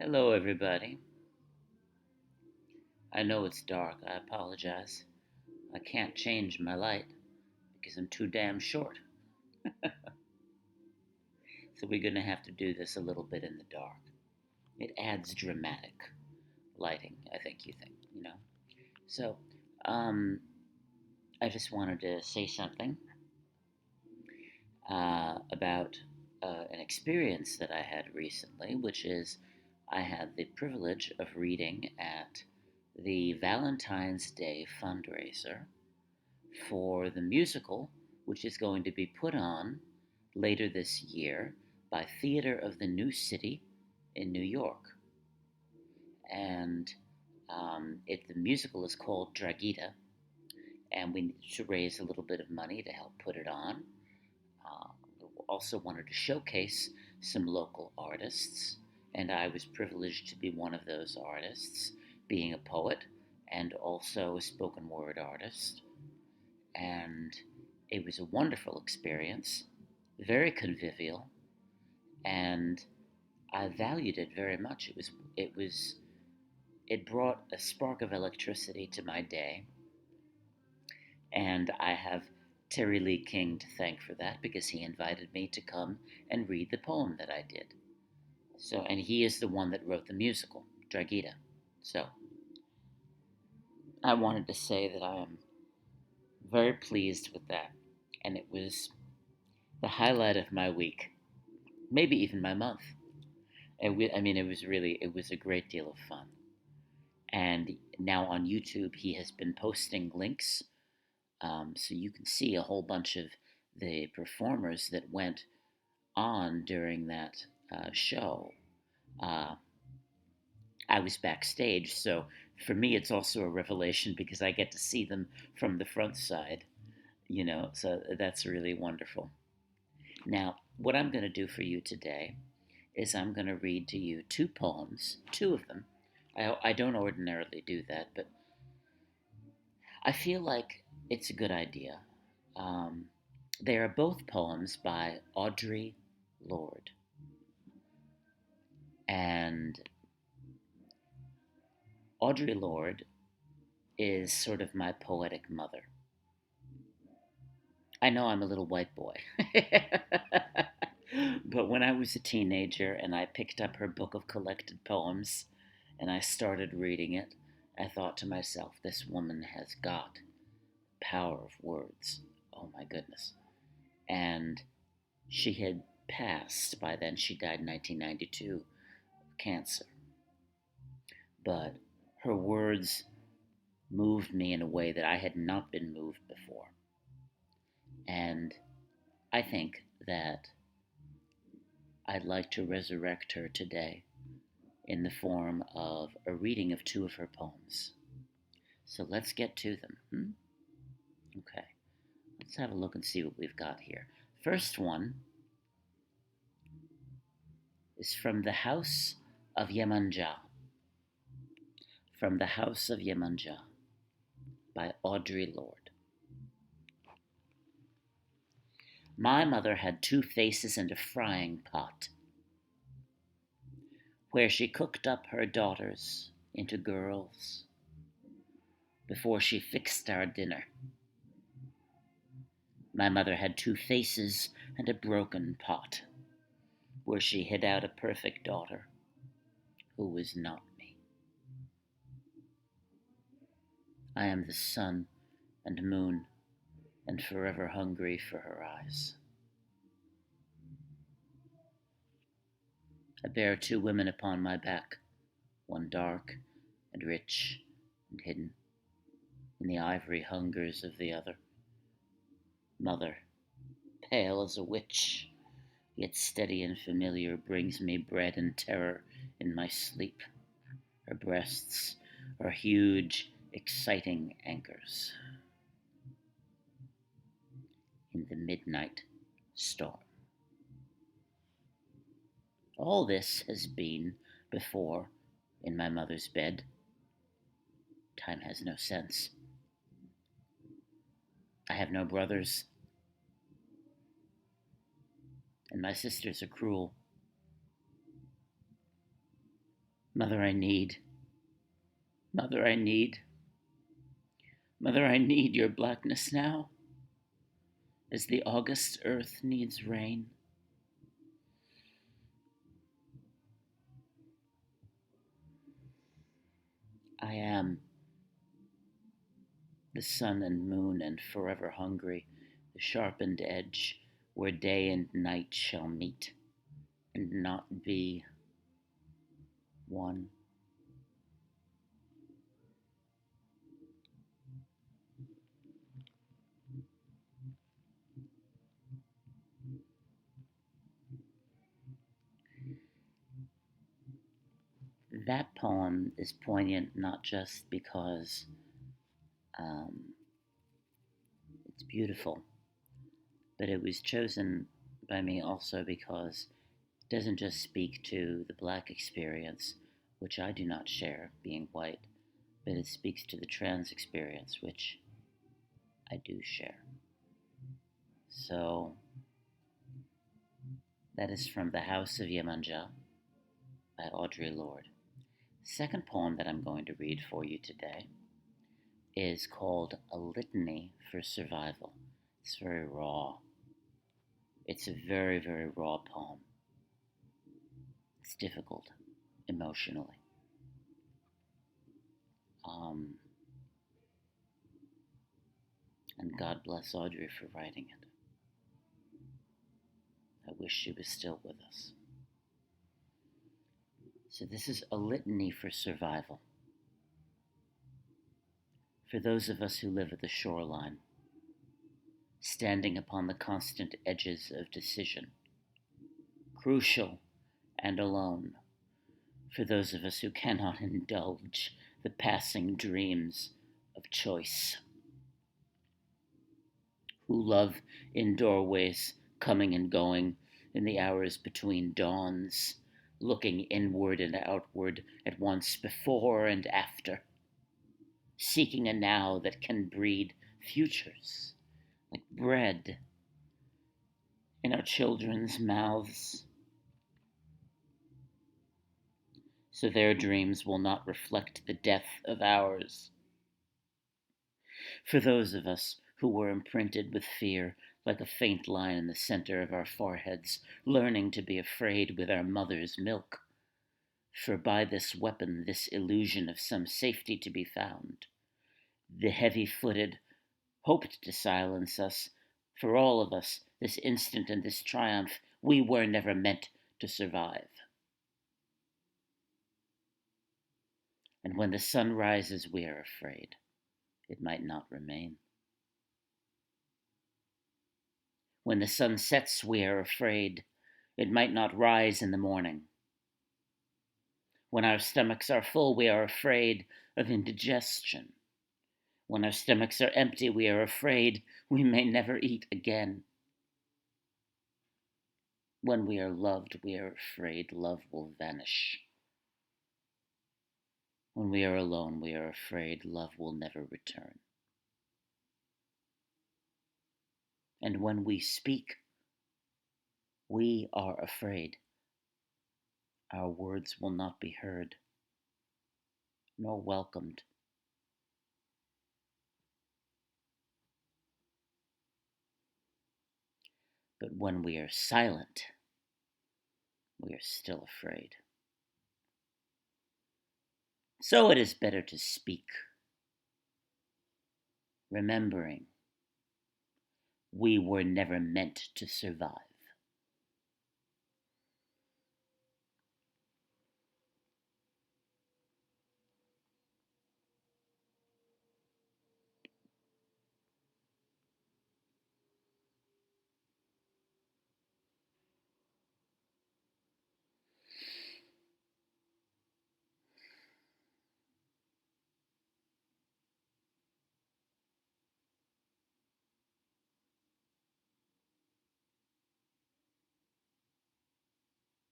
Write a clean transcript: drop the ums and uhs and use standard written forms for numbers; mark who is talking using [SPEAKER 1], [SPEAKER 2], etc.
[SPEAKER 1] Hello, everybody. I know it's dark. I apologize. I can't change my light because I'm too damn short. So we're going to have to do this a little bit in the dark. It adds dramatic lighting, I think you think, you know? So, um, I just wanted to say something about an experience that I had recently, which is I had the privilege of reading at the Valentine's Day fundraiser for the musical, which is going to be put on later this year by Theater of the New City in New York. And the musical is called Dragita, and we need to raise a little bit of money to help put it on. We also wanted to showcase some local artists, and I was privileged to be one of those artists, being a poet and also a spoken word artist. And it was a wonderful experience, very convivial, and I valued it very much. It brought a spark of electricity to my day, and I have Terry Lee King to thank for that because he invited me to come and read the poem that I did. And he is the one that wrote the musical, Dragita. So, I wanted to say that I am very pleased with that, and it was the highlight of my week, maybe even my month. It was a great deal of fun. And now on YouTube, he has been posting links, so you can see a whole bunch of the performers that went on during that show. Uh, I was backstage, so for me, it's also a revelation because I get to see them from the front side, so that's really wonderful. Now, what I'm going to do for you today is I'm going to read to you two poems, two of them. I don't ordinarily do that, but I feel like it's a good idea. Um, they are both poems by Audre Lorde. And Audre Lorde is sort of my poetic mother. I know I'm a little white boy. But when I was a teenager and I picked up her book of collected poems and I started reading it, I thought to myself, this woman has got power of words. Oh my goodness. And she had passed by then. She died in 1992 of cancer. But her words moved me in a way that I had not been moved before. And I think that I'd like to resurrect her today in the form of a reading of two of her poems. So let's get to them. Okay, let's have a look and see what we've got here. First one is from the House of Yemanjá. From the House of Yemanjá by Audre Lorde. My mother had two faces and a frying pot, where she cooked up her daughters into girls before she fixed our dinner. My mother had two faces and a broken pot, where she hid out a perfect daughter who was not me. I am the sun and moon and forever hungry for her eyes. I bear two women upon my back, one dark and rich and hidden in the ivory hungers of the other. Mother, pale as a witch, yet steady and familiar, brings me bread and terror in my sleep. Her breasts are huge, exciting anchors in the midnight storm. All this has been before in my mother's bed. Time has no sense. I have no brothers, and my sisters are cruel. Mother, I need. Mother, I need. Mother, I need your blackness now, as the August earth needs rain. I am the sun and moon and forever hungry, the sharpened edge where day and night shall meet and not be one. That poem is poignant not just because um, it's beautiful, but it was chosen by me also because it doesn't just speak to the Black experience, which I do not share, being white, but it speaks to the trans experience, which I do share. So that is from The House of Yemanjá by Audre Lorde. The second poem that I'm going to read for you today is called A Litany for Survival. It's very raw. It's a very, very raw poem. It's difficult emotionally. Um, and God bless Audre for writing it. I wish she was still with us. So, this is a litany for survival. For those of us who live at the shoreline, standing upon the constant edges of decision, crucial and alone. For those of us who cannot indulge the passing dreams of choice, who love in doorways, coming and going in the hours between dawns, looking inward and outward at once, before and after, seeking a now that can breed futures like bread in our children's mouths, so their dreams will not reflect the death of ours. For those of us who were imprinted with fear, like a faint line in the center of our foreheads, learning to be afraid with our mother's milk. For by this weapon, this illusion of some safety to be found, the heavy-footed hoped to silence us. For all of us, this instant and this triumph, we were never meant to survive. And when the sun rises, we are afraid it might not remain. When the sun sets, we are afraid it might not rise in the morning. When our stomachs are full, we are afraid of indigestion. When our stomachs are empty, we are afraid we may never eat again. When we are loved, we are afraid love will vanish. When we are alone, we are afraid love will never return. And when we speak, we are afraid our words will not be heard nor welcomed. But when we are silent, we are still afraid. So it is better to speak, remembering we were never meant to survive.